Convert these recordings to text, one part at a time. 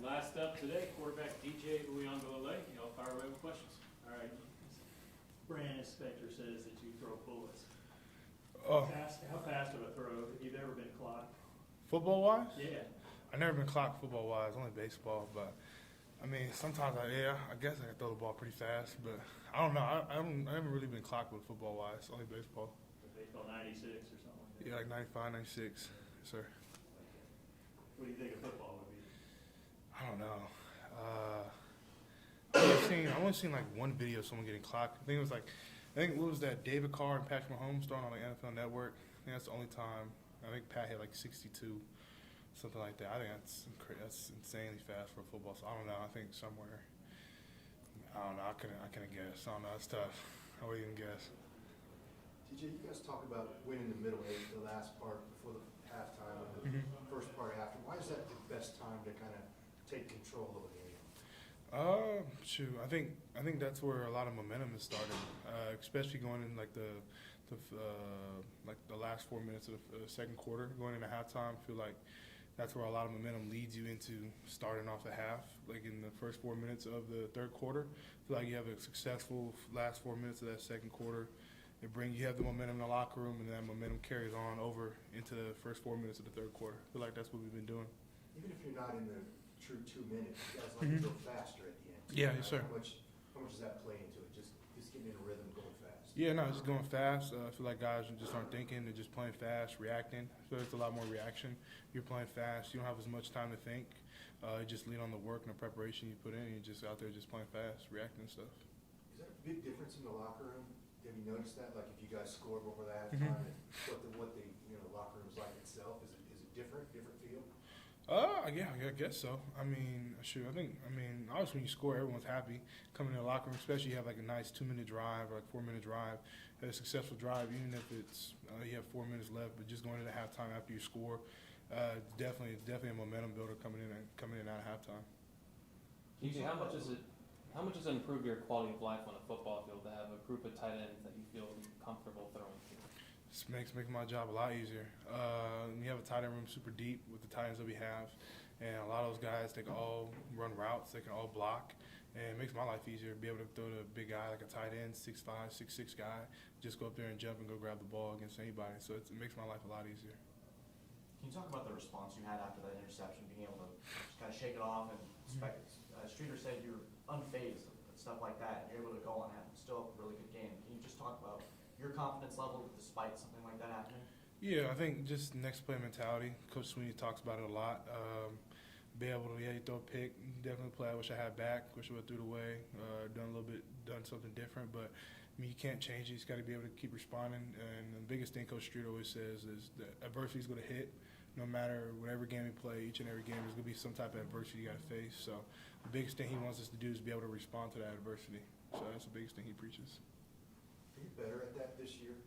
Last up today, quarterback DJ Uiagalelei. Y'all fire away with questions. All right. Brand inspector says that you throw bullets. Oh, How fast of a throw, if you've ever been clocked? football wise? Yeah. I've never been clocked football wise, only baseball. But I mean, sometimes I guess I can throw the ball pretty fast, but I don't know. I haven't really been clocked with football wise, only baseball. Baseball 96 or something like that. Yeah, like 95, 96, sir. What do you think of football would be? I don't know. I've only seen like one video of someone getting clocked. I think what was that, David Carr and Patrick Mahomes throwing on the NFL Network. I think that's the only time. I think Pat hit like 62, something like that. I think that's insanely fast for football. So I don't know. I think somewhere. I don't know. I couldn't guess. I don't know. It's tough. I wouldn't even guess. TJ, you guys talk about winning the middle eight, the last part before the halftime and the first part after. Why is that the best time to kind of take control of a game? Shoot, I think that's where a lot of momentum is starting, especially going in like the last 4 minutes of the second quarter, going into halftime. I feel like that's where a lot of momentum leads you into starting off the half. Like in the first 4 minutes of the third quarter, I feel like you have a successful last 4 minutes of that second quarter. You have the momentum in the locker room, and that momentum carries on over into the first 4 minutes of the third quarter. I feel like that's what we've been doing. Even if you're not in the true 2 minutes, you guys like to go faster at the end. Yeah, yes, sir. How much does that play into it? Just getting in a rhythm, going fast. Yeah, no, just going fast. I feel like guys just aren't thinking; they're just playing fast, reacting. So it's a lot more reaction. You're playing fast. You don't have as much time to think. You just lean on the work and the preparation you put in. You're just out there just playing fast, reacting and stuff. Is there a big difference in the locker room? Have you noticed that? Like if you guys score before the halftime, and what the locker room's like itself? Is it different feel? Yeah, I guess so. I mean, shoot, obviously when you score, everyone's happy coming in the locker room, especially you have like a nice 2-minute drive or like 4-minute drive, a successful drive, even if it's you have 4 minutes left, but just going into halftime after you score, definitely a momentum builder coming in and out of halftime. TJ, how much does it improve your quality of life on a football field to have a group of tight ends that you feel comfortable throwing to? This makes my job a lot easier. We have a tight end room super deep with the tight ends that we have, and a lot of those guys, they can all run routes, they can all block, and it makes my life easier to be able to throw to a big guy like a tight end, 6'5", 6'6" guy, just go up there and jump and go grab the ball against anybody. So it makes my life a lot easier. Can you talk about the response you had after that interception, being able to just kind of shake it off? And Streeter said you're unfazed and stuff like that, and you're able to go on and still have a really good game. Can you just talk about your confidence level despite something like that happening? Yeah, I think just next play mentality. Coach Sweeney talks about it a lot. Be able to, you throw a pick, definitely play. I wish I had back. Wish I would have threw it away. Done something different. But I mean, you can't change it. You just got to be able to keep responding. And the biggest thing Coach Streeter always says is that adversity is going to hit. No matter whatever game we play, each and every game there's going to be some type of adversity you got to face. So the biggest thing he wants us to do is be able to respond to that adversity. So that's the biggest thing he preaches. Are you better at that this year?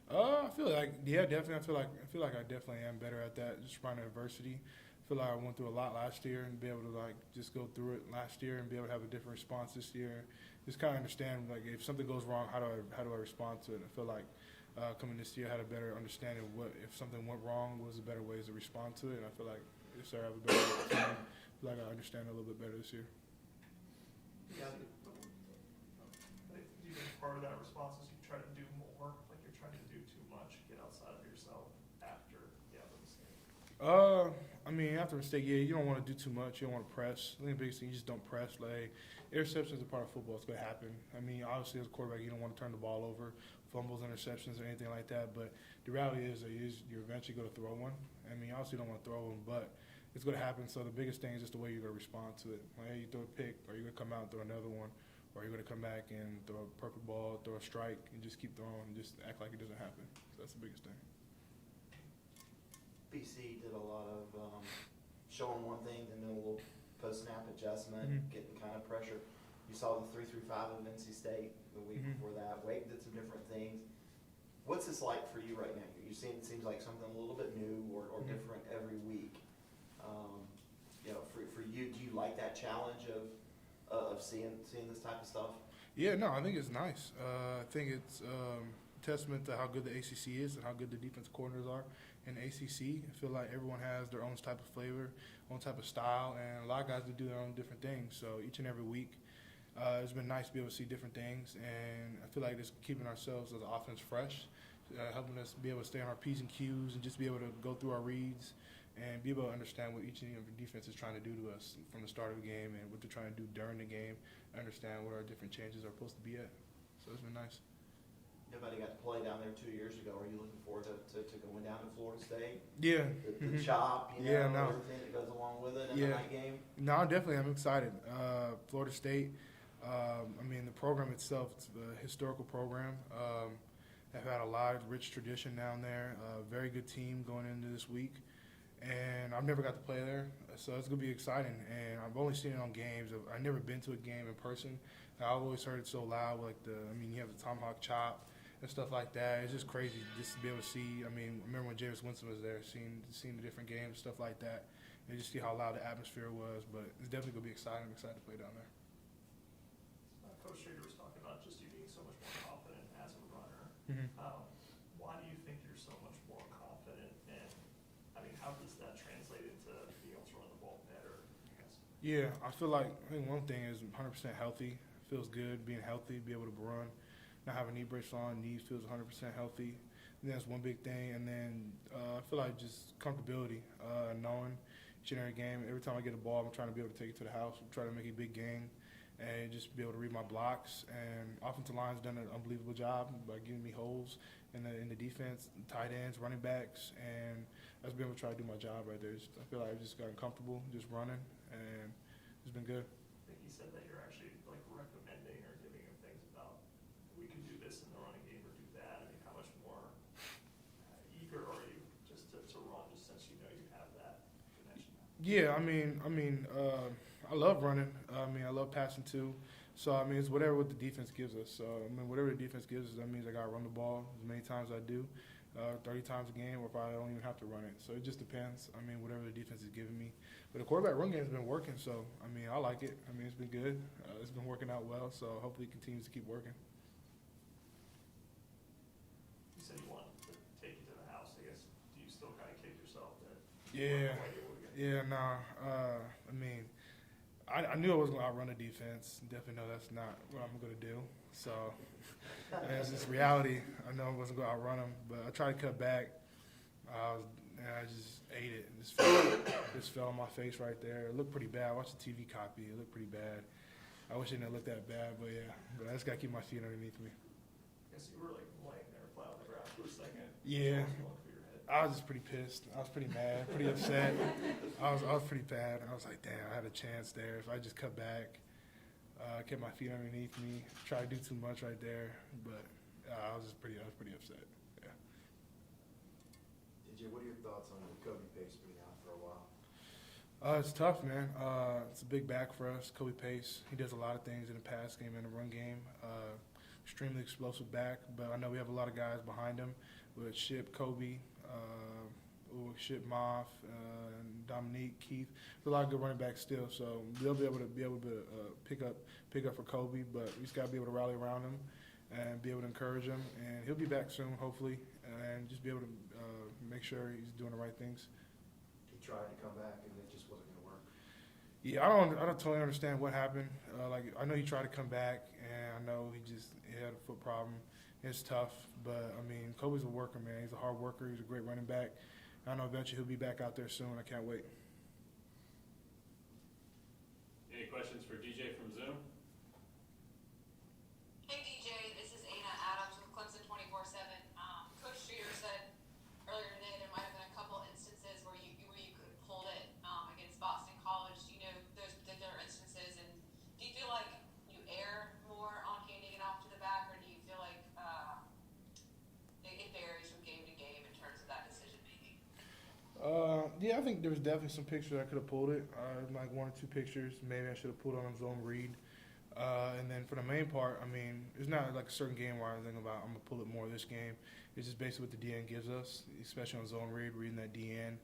I feel like, yeah, definitely. I feel like I definitely am better at that. Just responding to adversity. I feel like I went through a lot last year and be able to like just go through it last year and be able to have a different response this year. Just kind of understand like if something goes wrong, how do I respond to it? I feel like coming this year I had a better understanding of what if something went wrong, what was the better ways to respond to it. And I feel like yes, sir, I have a better team. I feel like I understand it a little bit better this year. Yeah. Do you think part of that response is you try to do more, like you're trying to do too much, get outside of yourself after you have a mistake? I mean, after a mistake, yeah, you don't want to do too much. You don't want to press. I think the biggest thing, you just don't press. Like, interceptions are part of football. It's going to happen. I mean, obviously, as a quarterback, you don't want to turn the ball over, fumbles, interceptions, or anything like that. But the reality is you're eventually going to throw one. I mean, obviously, you don't want to throw one, but it's going to happen. So the biggest thing is just the way you're going to respond to it. Like, hey, you throw a pick, or you're going to come out and throw another one, or you're going to come back and throw a perfect ball, throw a strike, and just keep throwing and just act like it doesn't happen. So that's the biggest thing. BC did a lot of showing one thing, then doing a little post-snap adjustment, getting kind of pressure. You saw the 3-5 of NC State the week before that. Wake did some different things. What's this like for you right now? It seems like something a little bit new or different every week. For you, do you like that challenge of seeing this type of stuff? Yeah, no, I think it's nice. I think it's testament to how good the ACC is and how good the defensive coordinators are in ACC. I feel like everyone has their own type of flavor, own type of style, and a lot of guys do their own different things. So each and every week, it's been nice to be able to see different things, and I feel like it's keeping ourselves as an offense fresh, helping us be able to stay on our P's and Q's and just be able to go through our reads and be able to understand what each and every defense is trying to do to us from the start of the game and what they're trying to do during the game, understand what our different changes are supposed to be at. So it's been nice. Nobody got to play down there 2 years ago. Are you looking forward to going down to Florida State? Yeah. The chop, Yeah, no. everything that goes along with it in Yeah. the night game? No, definitely. I'm excited. Florida State, I mean, the program itself, it's a historical program. They've had a lot of rich tradition down there. Very good team going into this week. And I've never got to play there, so it's going to be exciting. And I've only seen it on games. I've never been to a game in person. I've always heard it so loud, like you have the tomahawk chop and stuff like that. It's just crazy just to be able to see. I mean, I remember when Jameis Winston was there, seeing the different games, stuff like that, and just see how loud the atmosphere was. But it's definitely going to be exciting. I'm excited to play down there. Coach Schrader was talking about just you being so much more confident as a runner. Mm-hmm. Why do you think you're so much more confident, and I mean, how does that translate into being able to run the ball better? I guess? Yeah, I feel like one thing is 100% healthy. Feels good being healthy, be able to run, not have a knee brace on, knees feels 100% healthy. And that's one big thing. And then I feel like just comfortability, knowing each and every game. Every time I get a ball, I'm trying to be able to take it to the house. I'm trying to make a big gain and just be able to read my blocks. And offensive line's done an unbelievable job by giving me holes in the defense, tight ends, running backs, and I've been able to try to do my job right there. I feel like I've just gotten comfortable just running, and it's been good. I think he said that you're actually like recommending or giving him things about we can do this in the running game or do that. I mean, how much more eager are you just to run, just since you know you have that connection? Yeah, I mean, I love running. I mean, I love passing too. So I mean, it's whatever what the defense gives us. So I mean, whatever the defense gives us, that means I gotta run the ball as many times as I do, 30 times a game, or if I don't even have to run it. So it just depends. I mean, whatever the defense is giving me. But the quarterback run game's been working. So I mean, I like it. I mean, it's been good. It's been working out well. So hopefully, it continues to keep working. You said you wanted to take you to the house. I guess do you still kind of kick yourself that? Yeah. I mean, I knew I was going to outrun the defense. Definitely know that's not what I'm going to do. So, it's just reality. I know I wasn't going to outrun them, but I tried to cut back. I just ate it. Just fell on my face right there. It looked pretty bad. I watched the TV copy. It looked pretty bad. I wish it didn't look that bad, but yeah. But I just got to keep my feet underneath me. I guess you were like laying there flat on the ground for a second. Yeah. What was going through your head? I was just pretty pissed. I was pretty mad, pretty upset. I was pretty bad. I was like, damn, I had a chance there. If I just cut back, kept my feet underneath me, tried to do too much right there, but I was pretty upset. Yeah. DJ, what are your thoughts on Kobe Pace being out for a while? It's tough, man. It's a big back for us. Kobe Pace, he does a lot of things in the pass game and the run game. Extremely explosive back, but I know we have a lot of guys behind him with Ship, Kobe, Ship, Moff, and Dominique, Keith. There's a lot of good running backs still, so they'll be able to pick up for Kobe, but we just got to be able to rally around him and be able to encourage him. And he'll be back soon, hopefully, and just be able to make sure he's doing the right things. He tried to come back and it just wasn't going to work. Yeah, I don't totally understand what happened. I know he tried to come back, and I know he had a foot problem. It's tough, but I mean, Kobe's a worker, man. He's a hard worker. He's a great running back. I know eventually he'll be back out there soon. I can't wait. Any questions for DJ from Zoom? Hey DJ, this is Anna Adams with Clemson 24/7. Coach Streeter said earlier today there might have been a couple instances where you could hold it against Boston College. Do you know those particular instances, and do you feel like you err more on handing it off to the back, or do you feel like it varies from game to game in terms of that decision making? Yeah, I think there was definitely some pictures I could have pulled it. Like 1 or 2 pictures. Maybe I should have pulled on a zone read. And then for the main part, I mean, it's not like a certain game where I think about I'm going to pull it more this game. It's just basically what the DN gives us, especially on zone read, reading that DN.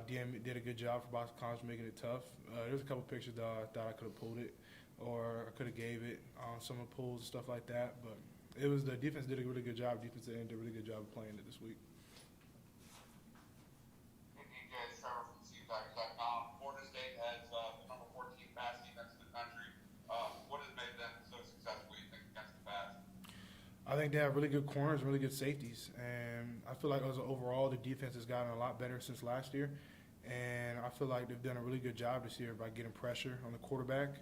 DN did a good job for Boston College making it tough. There's a couple pictures that I thought I could have pulled it or I could have gave it on some of the pulls and stuff like that. But it was the defense did a really good job. Defensive end did a really good job of playing it this week. I think they have really good corners, really good safeties, and I feel like as overall the defense has gotten a lot better since last year, and I feel like they've done a really good job this year by getting pressure on the quarterback,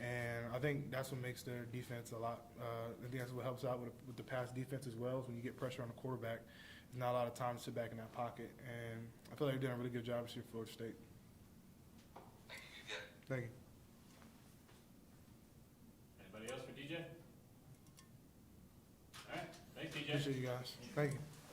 and I think that's what makes their defense a lot. I think that's what helps out with the pass defense as well. Is when you get pressure on the quarterback, there's not a lot of time to sit back in that pocket, and I feel like they've done a really good job this year for Florida State. Thank you. Anybody else for DJ? All right, thanks, DJ. Appreciate you guys. Thank you.